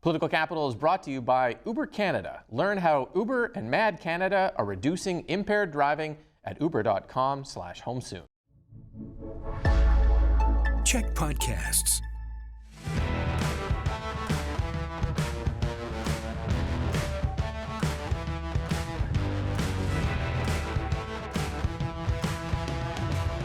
Political Capital is brought to you by Uber Canada. Learn how Uber and Mad Canada are reducing impaired driving at uber.com/home soon. CHEK Podcasts.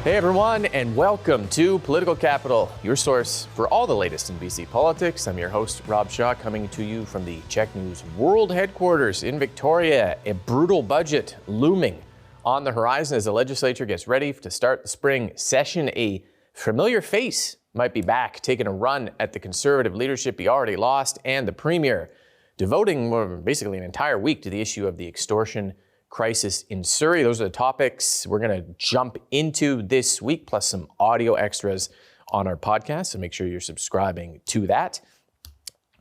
Hey everyone, and welcome to Political Capital, your source for all the latest in BC politics. I'm your host, Rob Shaw, coming to you from the CHEK News World Headquarters in Victoria. A brutal budget looming on the horizon as the legislature gets ready to start the spring session. A familiar face might be back, taking a run at the Conservative leadership he already lost, and the Premier devoting basically an entire week to the issue of the extortion crisis in Surrey. Those are the topics we're going to jump into this week, plus some audio extras on our podcast. So make sure you're subscribing to that.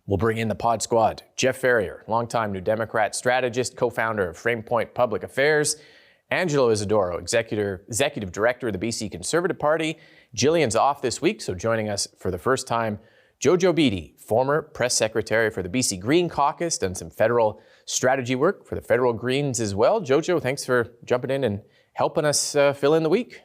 We'll bring in the pod squad. Jeff Ferrier, longtime New Democrat strategist, co-founder of FramePoint Public Affairs. Angelo Isidorou, executive director of the BC Conservative Party. Jillian's off this week, so joining us for the first time, JoJo Beattie, former press secretary for the BC Green Caucus, done some federal strategy work for the federal Greens as well. JoJo, thanks for jumping in and helping us fill in the week.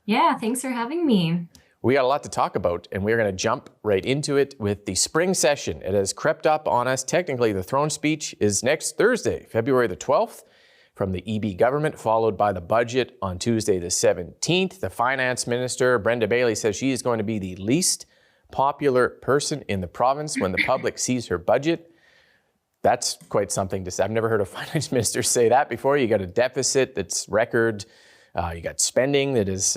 Yeah, thanks for having me. We got a lot to talk about, and we're going to jump right into it with the spring session. It has crept up on us. Technically, the throne speech is next Thursday, February the 12th, from the EB government, followed by the budget on Tuesday the 17th. The finance minister, Brenda Bailey, says she is going to be the least popular person in the province when the public sees her budget. That's quite something to say. I've never heard a finance minister say that before. You got a deficit that's record. You got spending that is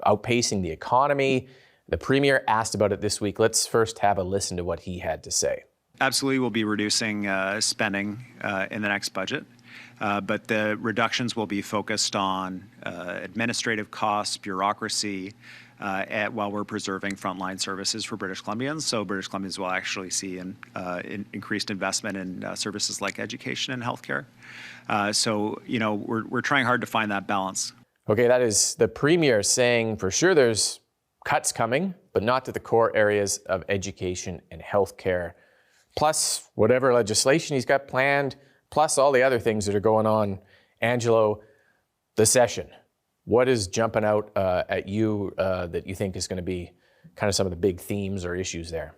outpacing the economy. The Premier asked about it this week. Let's first have a listen to what he had to say. Absolutely, we'll be reducing spending in the next budget. But the reductions will be focused on administrative costs, bureaucracy, while we're preserving frontline services for British Columbians. So British Columbians will actually see increased investment in services like education and healthcare. So, you know, we're trying hard to find that balance. Okay, that is the Premier saying for sure there's cuts coming, but not to the core areas of education and healthcare, plus whatever legislation he's got planned, plus all the other things that are going on. Angelo, the session. What is jumping out at you that you think is going to be kind of some of the big themes or issues there?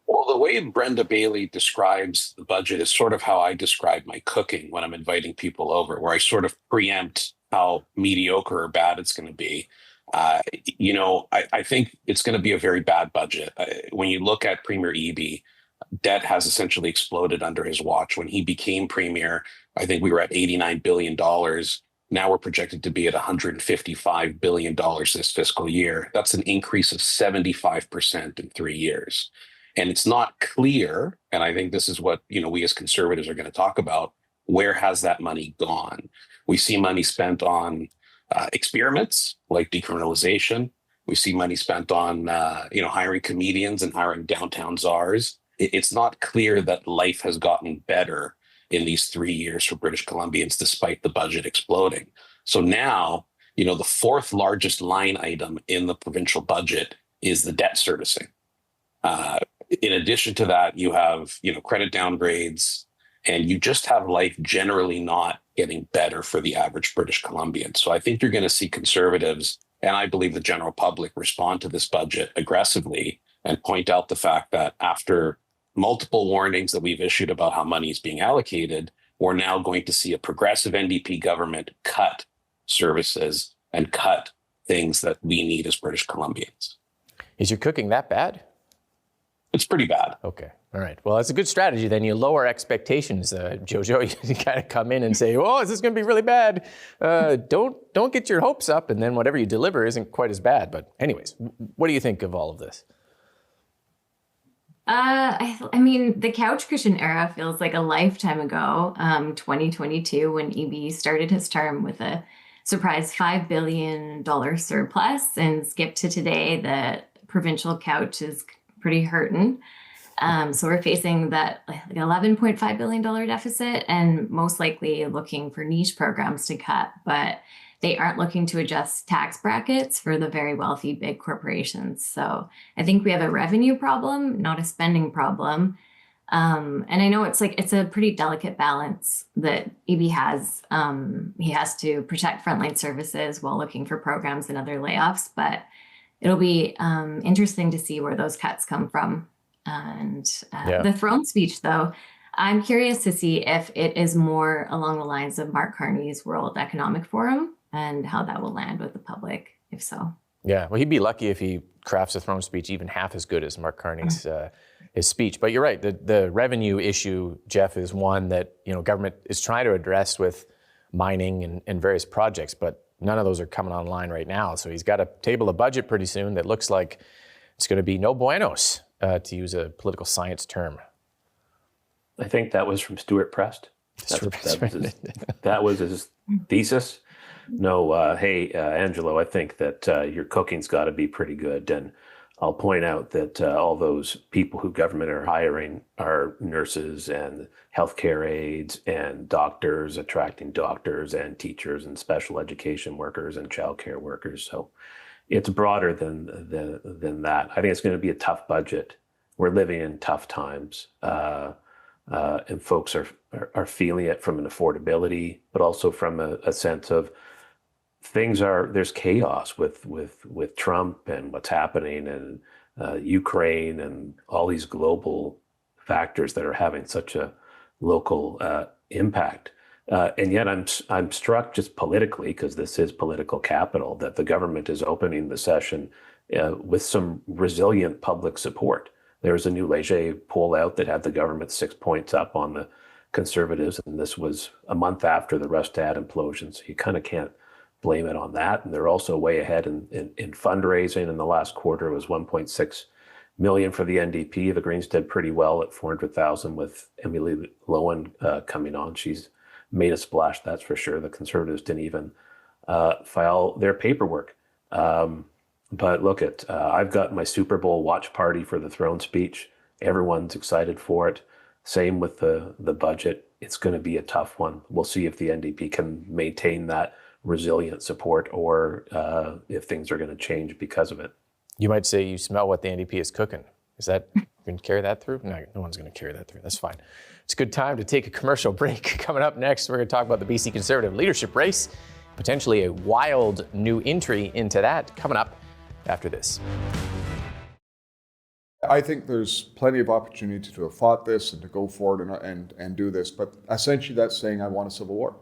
Well, the way Brenda Bailey describes the budget is sort of how I describe my cooking when I'm inviting people over, where I sort of preempt how mediocre or bad it's going to be. I think it's going to be a very bad budget. When you look at Premier Eby, debt has essentially exploded under his watch. When he became Premier, I think we were at $89 billion. Now we're projected to be at $155 billion this fiscal year. That's an increase of 75% in 3 years. And it's not clear, and I think this is what we as conservatives are going to talk about, where has that money gone? We see money spent on experiments like decriminalization. We see money spent on hiring comedians and hiring downtown czars. It's not clear that life has gotten better in these 3 years for British Columbians, despite the budget exploding. So now, the fourth largest line item in the provincial budget is the debt servicing. In addition to that, you have, credit downgrades, and you just have life generally not getting better for the average British Columbian. So I think you're going to see conservatives, and I believe the general public, respond to this budget aggressively and point out the fact that after multiple warnings that we've issued about how money is being allocated, we're now going to see a progressive NDP government cut services and cut things that we need as British Columbians. Is your cooking that bad? It's pretty bad. Okay. All right. Well, that's a good strategy. Then you lower expectations, JoJo. You kind of come in and say, "Oh, is this going to be really bad?" Don't get your hopes up, and then whatever you deliver isn't quite as bad. But anyways, what do you think of all of this? I mean, the couch cushion era feels like a lifetime ago. 2022, when EB started his term with a surprise $5 billion surplus, and skip to today, the provincial couch is pretty hurting. So we're facing that like $11.5 billion deficit, and most likely looking for niche programs to cut. But they aren't looking to adjust tax brackets for the very wealthy big corporations. So I think we have a revenue problem, not a spending problem. And I know it's a pretty delicate balance that EB has. He has to protect frontline services while looking for programs and other layoffs, but it'll be interesting to see where those cuts come from. And the throne speech, though, I'm curious to see if it is more along the lines of Mark Carney's World Economic Forum and how that will land with the public, if so. Yeah, well, he'd be lucky if he crafts a throne speech even half as good as Mark Carney's his speech. But you're right, the revenue issue, Jeff, is one that government is trying to address with mining and various projects, but none of those are coming online right now. So he's got to table a budget pretty soon that looks like it's going to be no buenos, to use a political science term. I think that was from Stuart Prest. That was his thesis. No, hey, Angelo, I think that your cooking's got to be pretty good. And I'll point out that all those people who government are hiring are nurses and healthcare aides and doctors, attracting doctors and teachers and special education workers and childcare workers. So it's broader than that. I think it's going to be a tough budget. We're living in tough times. And folks are feeling it from an affordability, but also from a sense of there's chaos with Trump and what's happening and Ukraine and all these global factors that are having such a local impact. And yet I'm struck just politically, because this is political capital, that the government is opening the session with some resilient public support. There was a new Leger poll out that had the government 6 points up on the Conservatives, and this was a month after the Rustad implosion, so you kind of can't blame it on that. And they're also way ahead in fundraising. In the last quarter, it was 1.6 million for the NDP. The Greens did pretty well at 400,000 with Emily Lowen coming on. She's made a splash, that's for sure. The Conservatives didn't even file their paperwork. But look I've got my Super Bowl watch party for the throne speech. Everyone's excited for it. Same with the budget. It's going to be a tough one. We'll see if the NDP can maintain that resilient support or if things are going to change because of it. You might say you smell what the NDP is cooking. Is that going to carry that through? No one's going to carry that through. That's fine. It's a good time to take a commercial break. Coming up next, we're going to talk about the BC Conservative leadership race, potentially a wild new entry into that, coming up after this. I think there's plenty of opportunity to have fought this and to go forward and do this, but essentially that's saying I want a civil war.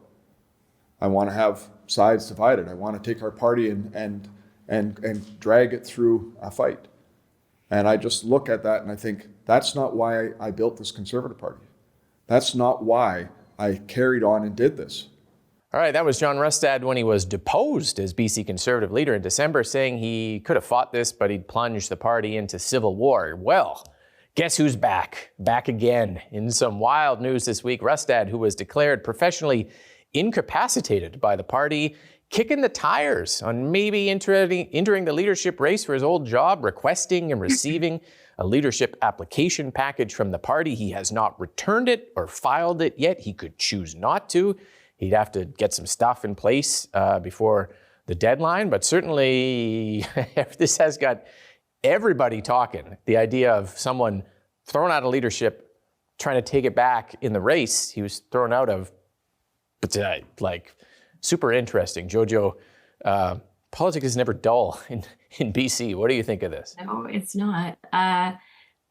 I want to have sides divided. I want to take our party and drag it through a fight. And I just look at that and I think that's not why I built this Conservative Party. That's not why I carried on and did this. All right, that was John Rustad when he was deposed as BC Conservative leader in December, saying he could have fought this, but he'd plunged the party into civil war. Well, guess who's back? Back again. In some wild news this week, Rustad, who was declared professionally incapacitated by the party, kicking the tires on maybe entering the leadership race for his old job, requesting and receiving a leadership application package from the party. He has not returned it or filed it yet. He could choose not to. He'd have to get some stuff in place before the deadline, but certainly this has got everybody talking. The idea of someone thrown out of leadership, trying to take it back in the race he was thrown out of. But super interesting. JoJo, politics is never dull in BC. What do you think of this? No, it's not.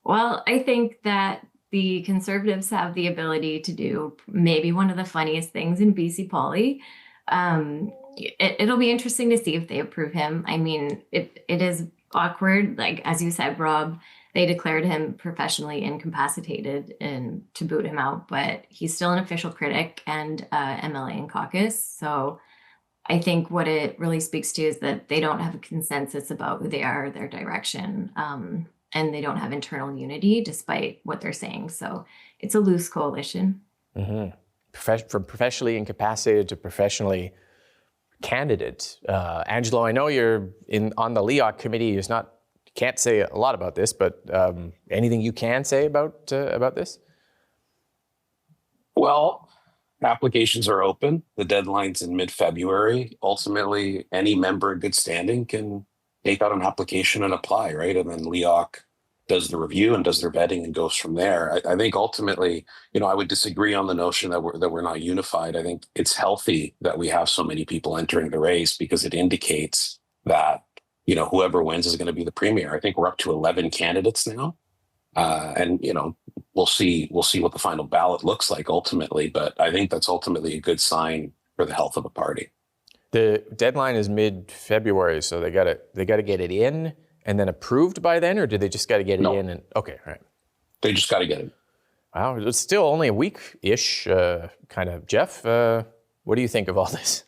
Well, I think that the Conservatives have the ability to do maybe one of the funniest things in BC Poly. It'll be interesting to see if they approve him. I mean, it is awkward. Like, as you said, Rob, they declared him professionally incapacitated and to boot him out, but he's still an official critic and MLA in caucus. So I think what it really speaks to is that they don't have a consensus about who they are, their direction. And they don't have internal unity despite what they're saying. So it's a loose coalition. Mm-hmm. From professionally incapacitated to professionally candidate. Angelo, I know you're on the LEOC committee. Can't say a lot about this, but anything you can say about this? Well, Applications are open. The deadline's in mid-February. Ultimately, any member in good standing can take out an application and apply, right? And then LEOC does the review and does their vetting and goes from there. I think ultimately, I would disagree on the notion that we're not unified. I think it's healthy that we have so many people entering the race because it indicates that whoever wins is going to be the premier. I think we're up to 11 candidates now, and we'll see what the final ballot looks like ultimately. But I think that's ultimately a good sign for the health of a party. The deadline is mid-February, so they got to get it in and then approved by then, or do they just got to get it in? And okay, all right. They just got to get it. Wow, it's still only a week-ish, kind of. Jeff, what do you think of all this?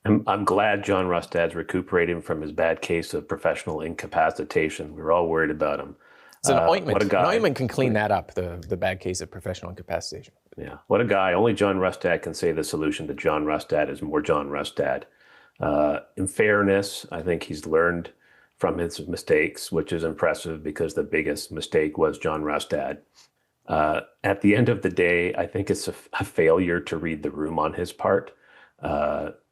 I'm glad John Rustad's recuperating from his bad case of professional incapacitation. We were all worried about him. It's an ointment. What a guy. An ointment can clean that up, the bad case of professional incapacitation. Yeah, what a guy. Only John Rustad can say the solution to John Rustad is more John Rustad. In fairness, I think he's learned from his mistakes, which is impressive because the biggest mistake was John Rustad. At the end of the day, I think it's a failure to read the room on his part.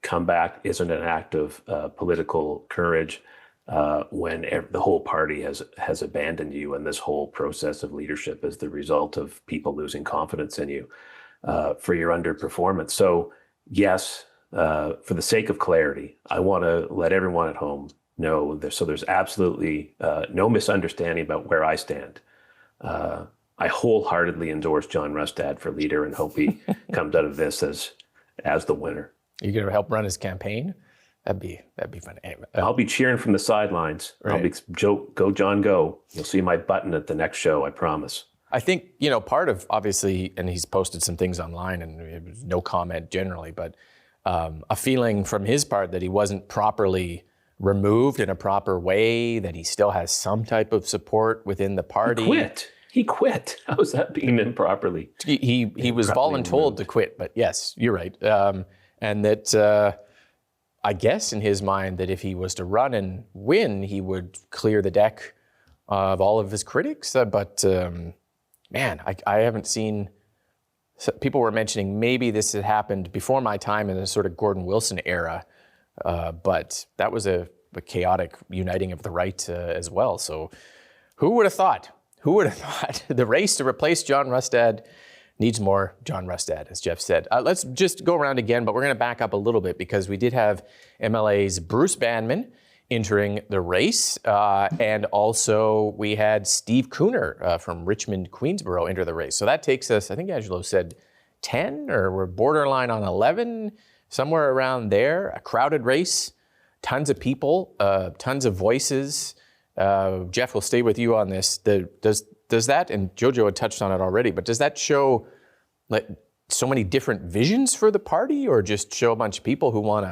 Comeback isn't an act of political courage when the whole party has abandoned you, and this whole process of leadership is the result of people losing confidence in you for your underperformance. So yes, for the sake of clarity, I want to let everyone at home know there's absolutely no misunderstanding about where I stand. I wholeheartedly endorse John Rustad for leader and hope he comes out of this as the winner. Are you going to help run his campaign? That'd be fun. I'll be cheering from the sidelines. Right. I'll be go John go. You'll see my button at the next show, I promise. I think, part of, obviously, and he's posted some things online and it was no comment generally, but a feeling from his part that he wasn't properly removed in a proper way, that he still has some type of support within the party. He quit. How's that being improperly? He was voluntold to quit, but yes, you're right. And that I guess in his mind that if he was to run and win, he would clear the deck of all of his critics. But man, I haven't seen. People were mentioning maybe this had happened before my time in the sort of Gordon Wilson era, but that was a chaotic uniting of the right as well. So who would have thought? Who would have thought the race to replace John Rustad needs more John Rustad, as Jeff said. Let's just go around again, but we're going to back up a little bit because we did have MLA's Bruce Banman entering the race, and also we had Steve Cooner from Richmond, Queensborough enter the race. So that takes us, I think Angelo said 10, or we're borderline on 11, somewhere around there. A crowded race, tons of people, tons of voices. Jeff, will stay with you on this. Does that, and JoJo had touched on it already, but does that show so many different visions for the party, or just show a bunch of people who want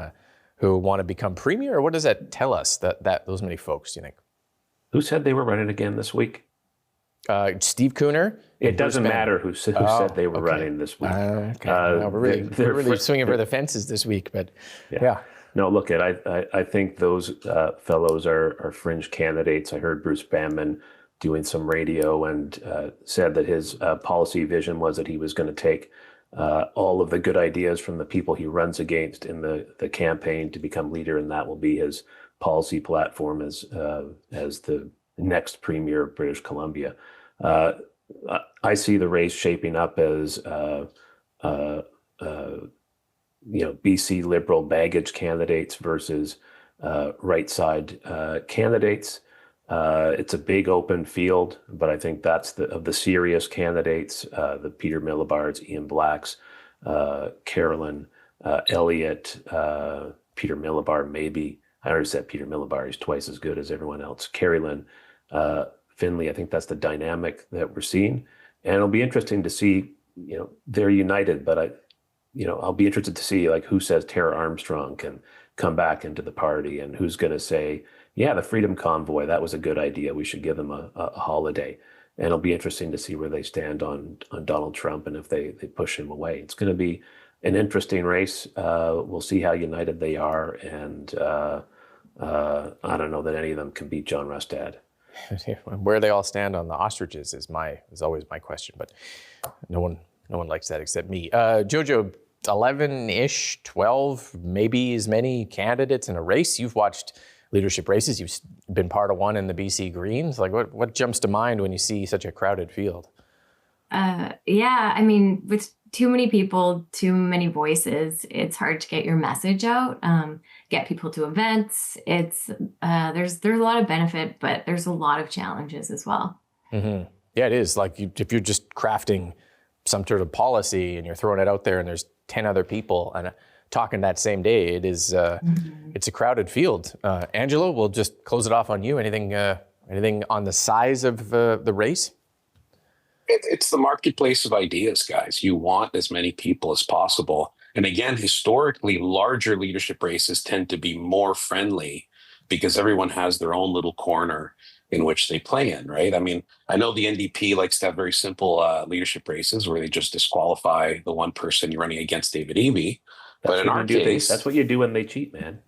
to become premier? Or what does that tell us, that those many folks, do you think? Who said they were running again this week? Steve Cooner. It doesn't matter who said they were running this week. Okay. No, we're really swinging for the fences this week, but yeah. No, look, I think those fellows are fringe candidates. I heard Bruce Banman doing some radio and said that his policy vision was that he was going to take all of the good ideas from the people he runs against in the campaign to become leader, and that will be his policy platform as the next premier of British Columbia. I see the race shaping up as BC Liberal baggage candidates versus right side candidates. It's a big open field, but I think that's of the serious candidates, the Peter Millibars, Ian Blacks, Carolyn, Elliott, Peter Millibar, maybe. I already said Peter Millibar, he's twice as good as everyone else. Carolyn, Finley, I think that's the dynamic that we're seeing. And it'll be interesting to see, they're united, but I'll be interested to see who says Tara Armstrong can come back into the party, and who's going to say, yeah, the Freedom Convoy, that was a good idea. We should give them a holiday. And it'll be interesting to see where they stand on Donald Trump and if they push him away. It's going to be an interesting race. We'll see how united they are. And I don't know that any of them can beat John Rustad. Where they all stand on the ostriches is always my question, but no one likes that except me. JoJo 11-ish, 12, maybe as many candidates in a race. You've watched leadership races. You've been part of one in the BC Greens. Like, what jumps to mind when you see such a crowded field? Yeah, I mean, with too many people, too many voices, it's hard to get your message out, get people to events. It's there's a lot of benefit, but there's a lot of challenges as well. Mm-hmm. Yeah, it is. Like if you're just crafting some sort of policy and you're throwing it out there and there's 10 other people and talking that same day, it is it's a crowded field. Angelo, we'll just close it off on you. Anything on the size of the race? It's the marketplace of ideas, guys. You want as many people as possible. And again, historically, larger leadership races tend to be more friendly because everyone has their own little corner in which they play in, right? I mean, I know the NDP likes to have very simple leadership races where they just disqualify the one person you're running against, David Eby. But in our case, that's what you do when they cheat, man.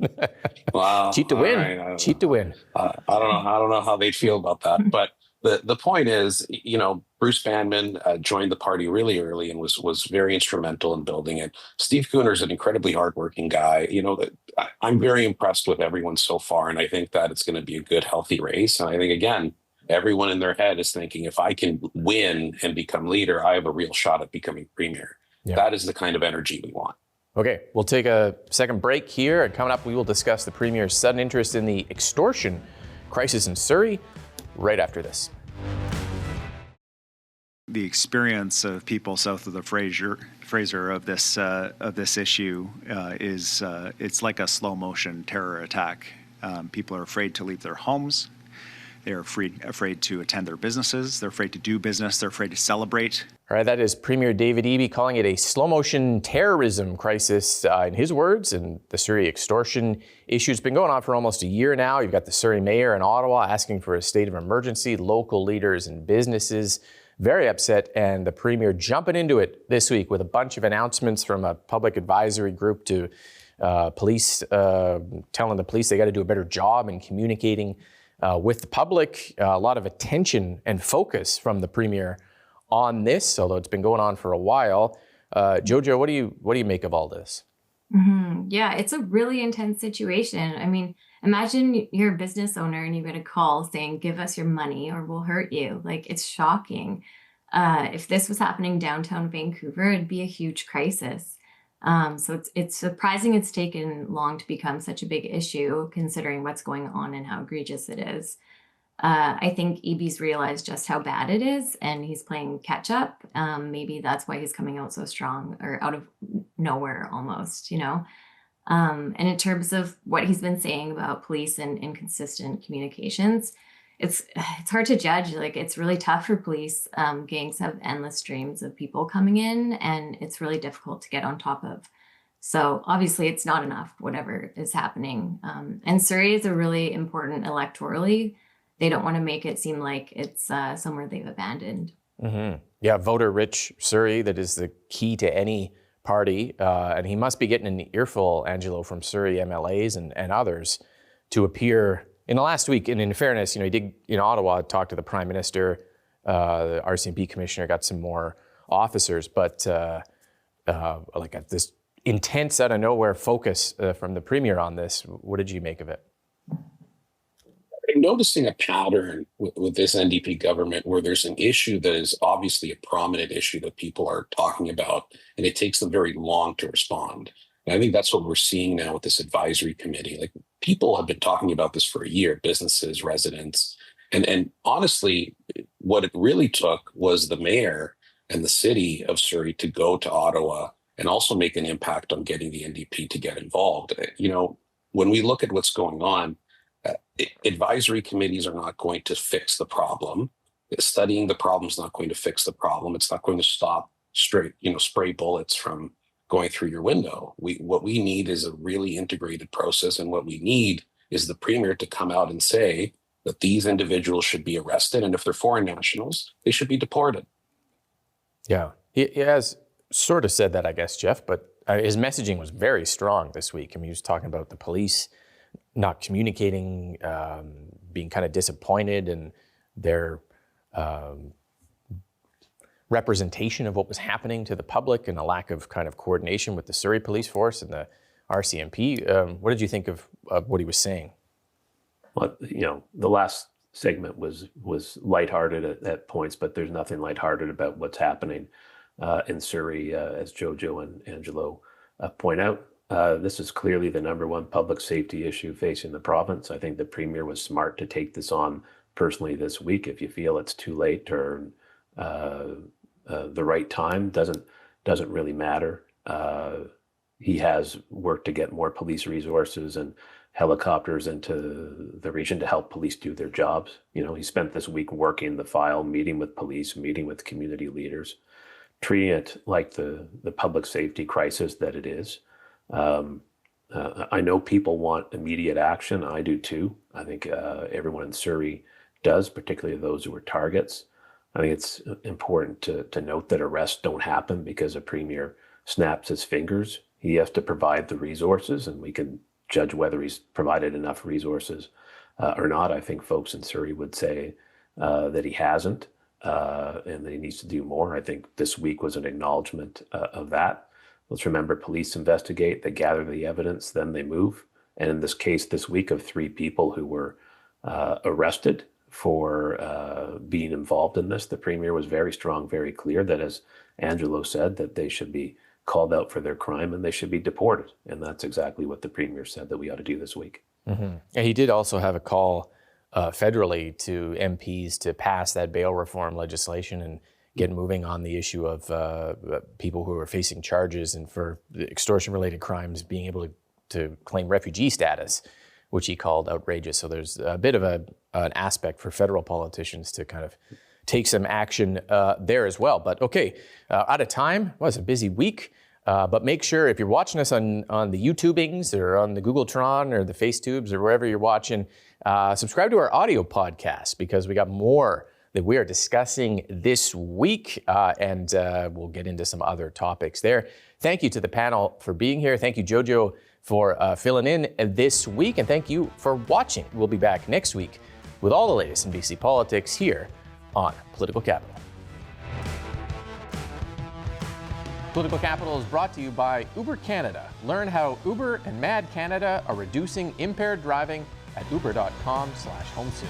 Well, cheat to win. Right, cheat to win. I don't know how they'd feel about that. But the point is, Bruce Banman joined the party really early and was very instrumental in building it. Steve Cooner is an incredibly hardworking guy. I'm very impressed with everyone so far, and I think that it's going to be a good, healthy race. And I think, again, everyone in their head is thinking, if I can win and become leader, I have a real shot at becoming premier. Yeah. That is the kind of energy we want. Okay, we'll take a second break here, and coming up, we will discuss the premier's sudden interest in the extortion crisis in Surrey right after this. The experience of people south of the Fraser of this issue is it's like a slow motion terror attack. People are afraid to leave their homes. They're afraid to attend their businesses. They're afraid to do business. They're afraid to celebrate. All right, that is Premier David Eby calling it a slow motion terrorism crisis in his words. And the Surrey extortion issue has been going on for almost a year now. You've got the Surrey mayor in Ottawa asking for a state of emergency, local leaders and businesses very upset, and the premier jumping into it this week with a bunch of announcements from a public advisory group to police, telling the police they got to do a better job in communicating with the public. A lot of attention and focus from the premier on this, although it's been going on for a while. JoJo, what do you make of all this? Mm-hmm. Yeah, it's a really intense situation. I mean, imagine you're a business owner and you get a call saying, give us your money or we'll hurt you. Like, it's shocking. If this was happening downtown Vancouver, it'd be a huge crisis. So it's surprising it's taken long to become such a big issue, considering what's going on and how egregious it is. I think Eby's realized just how bad it is, and he's playing catch up. Maybe that's why he's coming out so strong, or out of nowhere almost, And in terms of what he's been saying about police and inconsistent communications, it's hard to judge. Like, it's really tough for police. Gangs have endless streams of people coming in, and it's really difficult to get on top of. So obviously it's not enough, whatever is happening. And Surrey is a really important electorally. They don't want to make it seem like it's somewhere they've abandoned. Mm-hmm. Yeah, voter-rich Surrey, that is the key to any party. And he must be getting an earful, Angelo, from Surrey MLAs and others to appear in the last week. And in fairness, he did in Ottawa talk to the Prime Minister, the RCMP commissioner, got some more officers, but this intense out of nowhere focus from the premier on this. What did you make of it? I'm noticing a pattern with this NDP government where there's an issue that is obviously a prominent issue that people are talking about, and it takes them very long to respond. And I think that's what we're seeing now with this advisory committee. Like, people have been talking about this for a year, businesses, residents. And honestly, what it really took was the mayor and the city of Surrey to go to Ottawa and also make an impact on getting the NDP to get involved. When we look at what's going on, advisory committees are not going to fix the problem. Studying the problem is not going to fix the problem. It's not going to stop spray bullets from going through your window. What we need is a really integrated process, and what we need is the premier to come out and say that these individuals should be arrested, and if they're foreign nationals, they should be deported. Yeah, he has sort of said that, I guess, Jeff, but his messaging was very strong this week. I mean, he was talking about the police not communicating, being kind of disappointed, and their representation of what was happening to the public and a lack of kind of coordination with the Surrey police force and the RCMP. What did you think of what he was saying? Well, the last segment was lighthearted at points, but there's nothing lighthearted about what's happening in Surrey, as JoJo and Angelo point out. This is clearly the number one public safety issue facing the province. I think the Premier was smart to take this on personally this week. If you feel it's too late or the right time, doesn't really matter. He has worked to get more police resources and helicopters into the region to help police do their jobs. He spent this week working the file, meeting with police, meeting with community leaders, treating it like the public safety crisis that it is. I know people want immediate action. I do too. I think everyone in Surrey does, particularly those who are targets. I think it's important to note that arrests don't happen because a Premier snaps his fingers. He has to provide the resources, and we can judge whether he's provided enough resources or not. I think folks in Surrey would say that he hasn't and that he needs to do more. I think this week was an acknowledgement of that. Let's remember, police investigate, they gather the evidence, then they move. And in this case, this week of 3 people who were arrested for being involved in this, the Premier was very strong, very clear that, as Angelo said, that they should be called out for their crime and they should be deported. And that's exactly what the Premier said that we ought to do this week. Mm-hmm. And he did also have a call federally to MPs to pass that bail reform legislation and get moving on the issue of people who are facing charges and for extortion-related crimes being able to claim refugee status, which he called outrageous. So there's a bit of an aspect for federal politicians to kind of take some action there as well. But okay, out of time. Well, it's a busy week. But make sure, if you're watching us on the YouTubings or on the Googletron or the FaceTubes or wherever you're watching, subscribe to our audio podcast, because we got more that we are discussing this week, and we'll get into some other topics there. Thank you to the panel for being here. Thank you, JoJo, for filling in this week, and thank you for watching. We'll be back next week with all the latest in BC politics here on Political Capital. Political Capital is brought to you by Uber Canada. Learn how Uber and Mad Canada are reducing impaired driving at uber.com/homesoon.